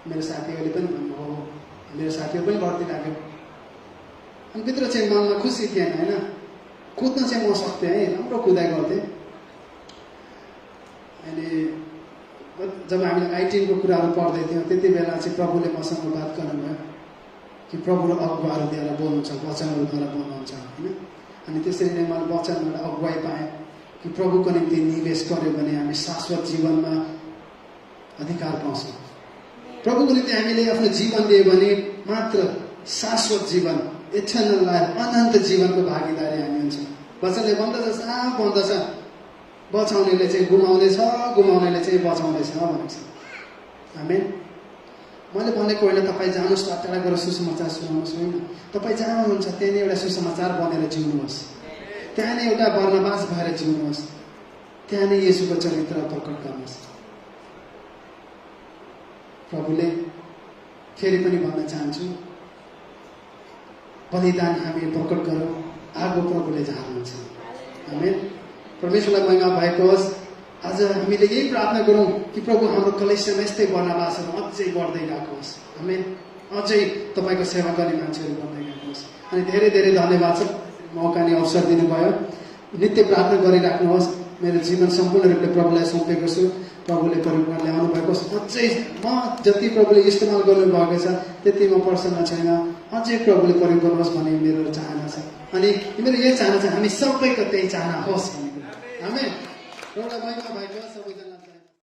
मेरो साथीहरूले पनि भन्नुभयो, मेरो साथीहरू पनि भर्ती लाग्यो। अनि भित्र चाहिँ मनमा खुसी थिएन होइन, कुद्न चाहिँ म सक्थेँ है, राम्रो कुदाइ गर्थेँ। अनि जब हामीले आइटिनको कुराहरू पढ्दै थियौँ त्यति बेला चाहिँ प्रभुले मसँग बात गर्नुभयो कि प्रभु र अगुवाहरूद्वारा बोल्नुहुन्छ, वचनहरूद्वारा बोल्नुहुन्छ होइन। अनि त्यसरी नै मैले वचनबाट अगुवाई पाएँ कि प्रभुको निम्ति निवेश गर्यो भने हामी शाश्वत जीवनमा अधिकार पाउँछौँ। प्रभुको निम्ति हामीले आफ्नो जीवन दियो भने मात्र शाश्वत जीवन, इटर्नल लाइफ, अनन्त जीवनको भागीदारी हामी हुन्छौँ। वचनले भन्दछ, साफ भन्दछ बचाउनेले चाहिँ गुमाउनेछ, गुमाउनेले चाहिँ बचाउनेछ भनेको छ। आमेन। मैले भनेको होइन तपाईँ जानुहोस् टाढा गएर सुसमाचार सुनाउनुहोस्, होइन। तपाईँ जहाँ हुनुहुन्छ त्यहाँ नै एउटा सुसमाचार बनेर जिउनुहोस्, त्यहाँ नै एउटा बर्नबास भएर जिउनुहोस्, त्यहाँ नै येशूको चरित्र प्रकट गर्नुहोस्। प्रभुले फेरि पनि भन्न चाहन्छु, बलिदान हामी प्रकट गरौँ, आगो प्रभुले झार्नुहुन्छ। आमेन। परमेश्वरलाई महिमा भएको होस्। आज हामीले यही प्रार्थना गरौँ कि प्रभु हाम्रो कलेसियामा यस्तै बर्नबासहरू अझै बढ्दै गएको होस्। आमेन। अझै तपाईँको सेवा गर्ने मान्छेहरू बढ्दै गएको होस्। अनि धेरै धेरै धन्यवाद छ मौका नि अवसर दिनुभयो। नित्य प्रार्थना गरिराख्नुहोस्। मेरो जीवन सम्पूर्ण रूपले प्रभुलाई सुम्पेको छु। प्रभुले परिवर्तन ल्याउनु भएको छ। अझै म जति प्रभुले इस्तेमाल गर्नुभएको छ त्यति म प्रसन्न छैन। अझै प्रभुले प्रयोग गर्नुहोस् भन्ने मेरो चाहना छ। अनि मेरो यही चाहना छ हामी सबैको त्यही चाहना होस्। आमेन। एउटा महिमा भएको सबैजना